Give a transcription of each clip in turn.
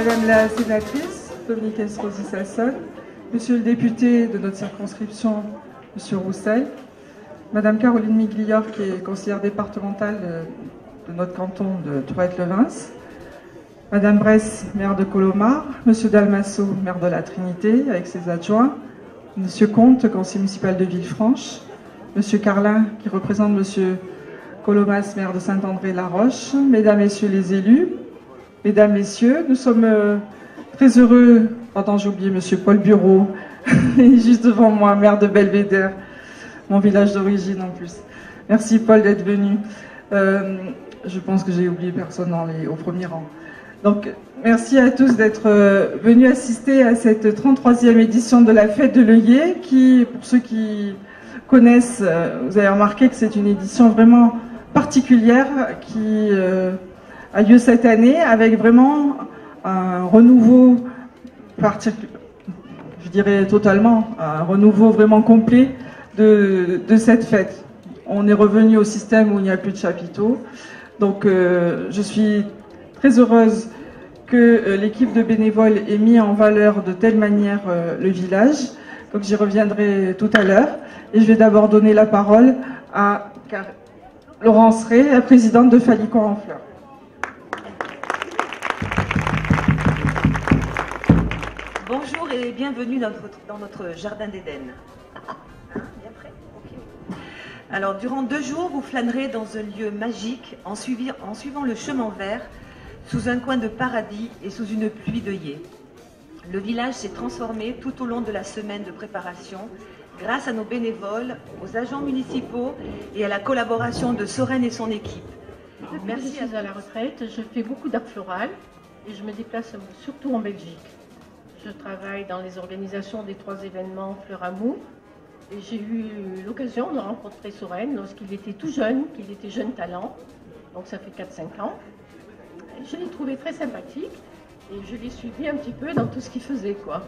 Madame la sénatrice, Dominique Estrosi-Sassonne, Monsieur le député de notre circonscription, Monsieur Roussel, Madame Caroline Miglior, qui est conseillère départementale de notre canton de Tourette-le-Vins, Madame Bresse, maire de Colomar, Monsieur Dalmasso, maire de la Trinité, avec ses adjoints, Monsieur Comte, conseiller municipal de Villefranche, Monsieur Carlin, qui représente Monsieur Colomas, maire de Saint-André-la-Roche, Mesdames, Messieurs les élus, Mesdames, Messieurs, nous sommes très heureux, pardon, j'ai oublié Monsieur Paul Bureau, juste devant moi, maire de Belvédère, mon village d'origine en plus. Merci Paul d'être venu. Je pense que j'ai oublié personne au premier rang. Donc, merci à tous d'être venus assister à cette 33e édition de la Fête de l'œillet, qui, pour ceux qui connaissent, vous avez remarqué que c'est une édition vraiment particulière qui a lieu cette année, avec vraiment un renouveau, je dirais totalement, un renouveau vraiment complet de cette fête. On est revenu au système où il n'y a plus de chapiteaux. Donc, je suis très heureuse que l'équipe de bénévoles ait mis en valeur de telle manière le village. Donc j'y reviendrai tout à l'heure. Et je vais d'abord donner la parole à Laurence Ray, la présidente de Falicon en Fleurs. Bonjour et bienvenue dans notre jardin d'Éden. Bien prêt? Okay. Alors, durant 2 jours, vous flânerez dans un lieu magique en suivant le chemin vert, sous un coin de paradis et sous une pluie d'œillets. Le village s'est transformé tout au long de la semaine de préparation grâce à nos bénévoles, aux agents municipaux et à la collaboration de Soren et son équipe. Merci. Je suis à la retraite, je fais beaucoup d'art floral et je me déplace surtout en Belgique. Je travaille dans les organisations des 3 événements Fleur Amour et j'ai eu l'occasion de rencontrer Soren lorsqu'il était tout jeune, qu'il était jeune talent, donc ça fait 4-5 ans. Je l'ai trouvé très sympathique et je l'ai suivi un petit peu dans tout ce qu'il faisait, quoi.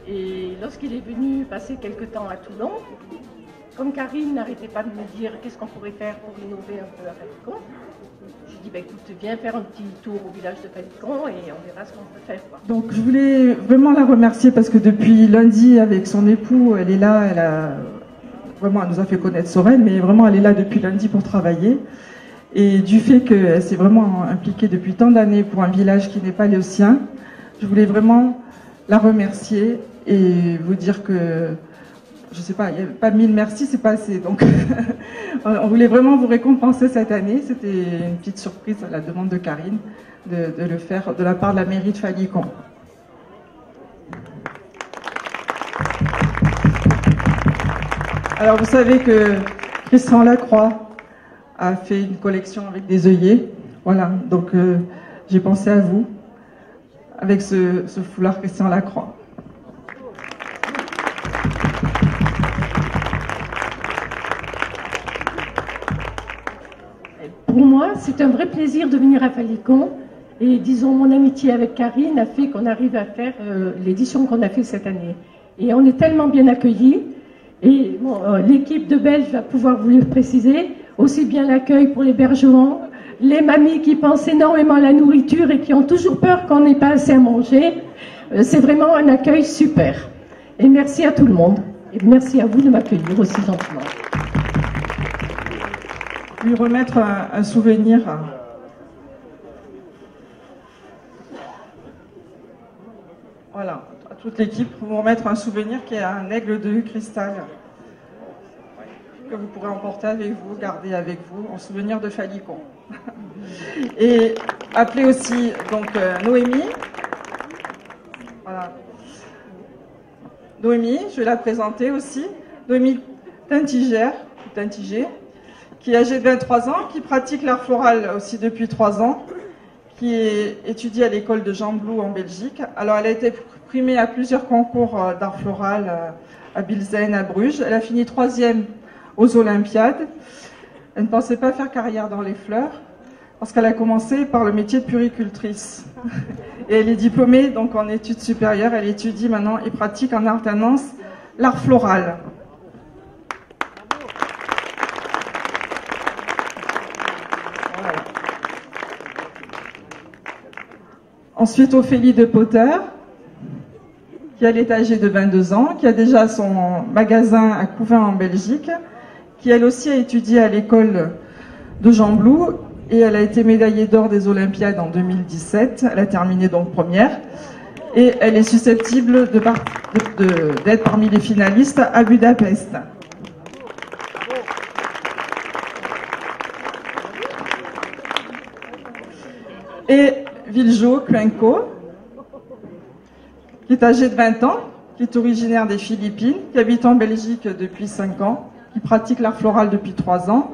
Et lorsqu'il est venu passer quelque temps à Toulon, comme Karine n'arrêtait pas de me dire qu'est-ce qu'on pourrait faire pour innover un peu à Falicon, j'ai dit, bah, écoute, viens faire un petit tour au village de Falicon et on verra ce qu'on peut faire, quoi. Donc je voulais vraiment la remercier parce que depuis lundi, avec son époux, elle est là, elle nous a fait connaître Soren, mais vraiment elle est là depuis lundi pour travailler. Et du fait qu'elle s'est vraiment impliquée depuis tant d'années pour un village qui n'est pas le sien, je voulais vraiment la remercier et vous dire que, je sais pas, il n'y a pas 1000 merci, c'est pas assez. Donc, on voulait vraiment vous récompenser cette année. C'était une petite surprise à la demande de Karine de le faire de la part de la mairie de Falicon. Alors, vous savez que Christian Lacroix a fait une collection avec des œillets. Voilà, donc j'ai pensé à vous avec ce foulard Christian Lacroix. Pour moi, c'est un vrai plaisir de venir à Falicon et disons mon amitié avec Karine a fait qu'on arrive à faire l'édition qu'on a fait cette année. Et on est tellement bien accueillis et bon, l'équipe de Belge va pouvoir vous le préciser. Aussi bien l'accueil pour l'hébergement, les mamies qui pensent énormément à la nourriture et qui ont toujours peur qu'on n'ait pas assez à manger. C'est vraiment un accueil super. Et merci à tout le monde. Et merci à vous de m'accueillir aussi gentiment. Lui remettre un souvenir. Voilà, à toute l'équipe, vous remettre un souvenir qui est un aigle de cristal, que vous pourrez emporter avec vous, garder avec vous, en souvenir de Falicon. Et appeler aussi donc Noémie. Voilà. Noémie, je vais la présenter aussi. Noémie Tintiger, qui est âgée de 23 ans, qui pratique l'art floral aussi depuis 3 ans, qui étudie à l'école de Jean Blou en Belgique. Alors elle a été primée à plusieurs concours d'art floral à Bilzen, à Bruges. Elle a fini 3e aux Olympiades. Elle ne pensait pas faire carrière dans les fleurs parce qu'elle a commencé par le métier de puéricultrice. Et elle est diplômée donc en études supérieures. Elle étudie maintenant et pratique en alternance l'art floral. Voilà. Ensuite, Ophélie de Potter, qui elle est âgée de 22 ans, qui a déjà son magasin à Couvain en Belgique, qui elle aussi a étudié à l'école de Jean Blou, et elle a été médaillée d'or des Olympiades en 2017. Elle a terminé donc première, et elle est susceptible d'être parmi les finalistes à Budapest. Et Viljo Cuenco, qui est âgé de 20 ans, qui est originaire des Philippines, qui habite en Belgique depuis 5 ans, qui pratique l'art floral depuis 3 ans.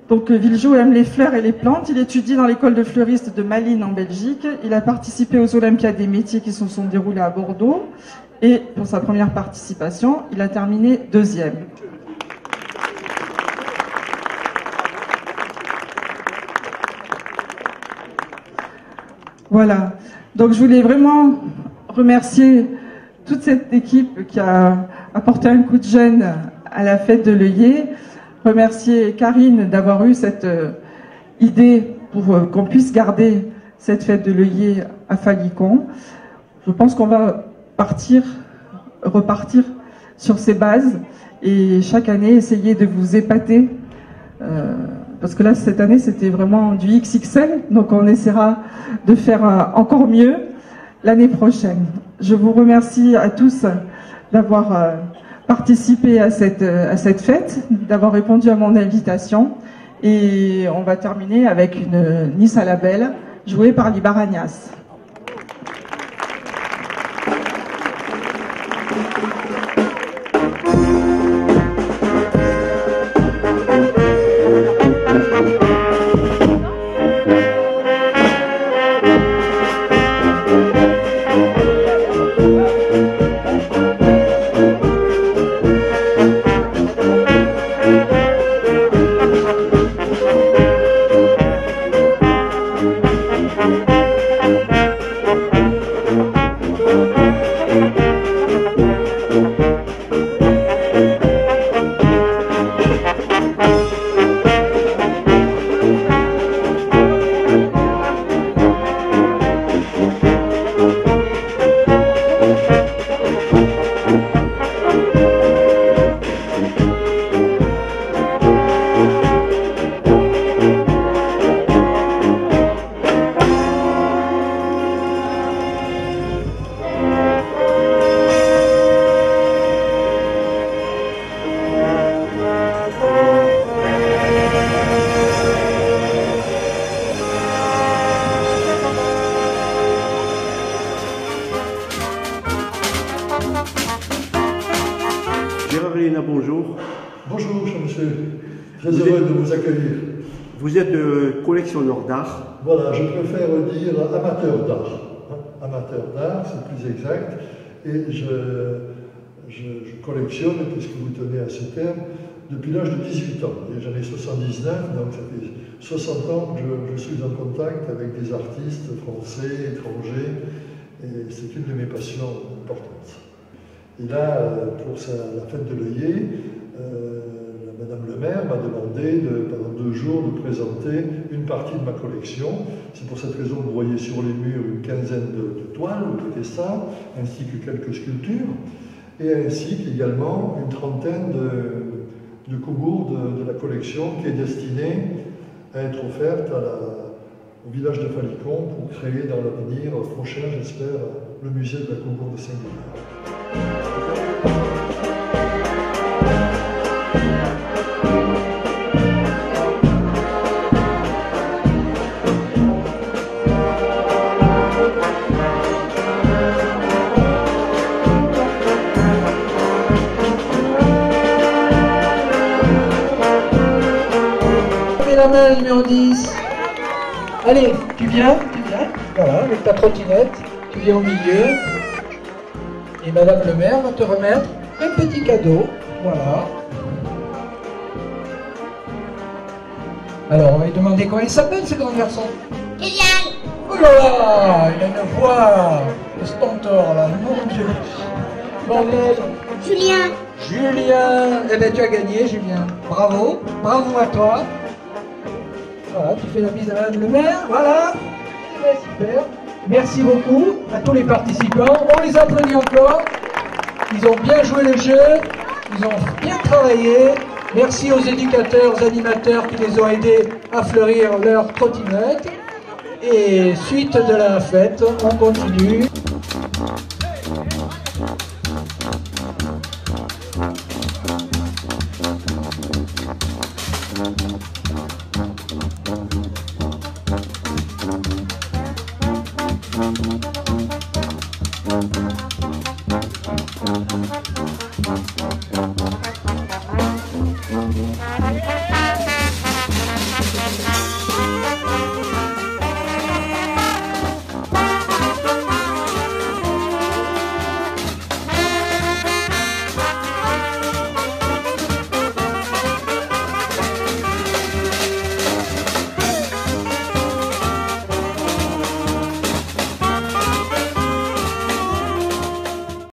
Donc Viljo aime les fleurs et les plantes. Il étudie dans l'école de fleuriste de Malines en Belgique. Il a participé aux Olympiades des métiers qui se sont déroulées à Bordeaux. Et pour sa première participation, il a terminé 2e. Voilà. Donc je voulais vraiment remercier toute cette équipe qui a apporté un coup de jeune à la fête de l'œillet. Remercier Karine d'avoir eu cette idée pour qu'on puisse garder cette fête de l'œillet à Falicon. Je pense qu'on va repartir sur ces bases et chaque année essayer de vous épater. Parce que là, cette année, c'était vraiment du XXL, donc on essaiera de faire encore mieux l'année prochaine. Je vous remercie à tous d'avoir participé à cette fête, d'avoir répondu à mon invitation. Et on va terminer avec une Nice à la Belle, jouée par Libaragnas. Bonjour. Bonjour, cher monsieur. Très heureux de vous accueillir. Vous êtes collectionneur d'art. Voilà, je préfère dire amateur d'art. Amateur d'art, c'est plus exact. Et je collectionne, puisque vous tenez à ce terme, depuis l'âge de 18 ans. Et j'en ai 79, donc ça fait 60 ans que je suis en contact avec des artistes français, étrangers. Et c'est une de mes passions importantes. Et là, pour la fête de l'œillet, Madame le maire m'a demandé pendant 2 jours de présenter une partie de ma collection. C'est pour cette raison que vous voyez sur les murs une quinzaine de toiles ou de dessins, ainsi que quelques sculptures, et ainsi qu'également une trentaine de cougours de la collection qui est destinée à être offerte au village de Falicon pour créer dans l'avenir prochain, j'espère, le musée de la cougourde de Saint-Guilherme. La main numéro 10. Allez, tu viens, voilà, avec ta trottinette, tu viens au milieu. Et Madame le maire va te remettre un petit cadeau, voilà. Alors, on va lui demander comment il s'appelle, ce grand garçon. Kylian. Oh là là, il a une voix de stentor, là, mon Dieu. Bon, Julien. Julien, eh bien tu as gagné, Julien. Bravo, bravo à toi. Voilà, tu fais la bise à Madame le maire, voilà. Eh bien, super. Merci beaucoup à tous les participants. On les applaudit encore. Ils ont bien joué le jeu, ils ont bien travaillé. Merci aux éducateurs, aux animateurs qui les ont aidés à fleurir leur trottinette. Et suite de la fête, on continue.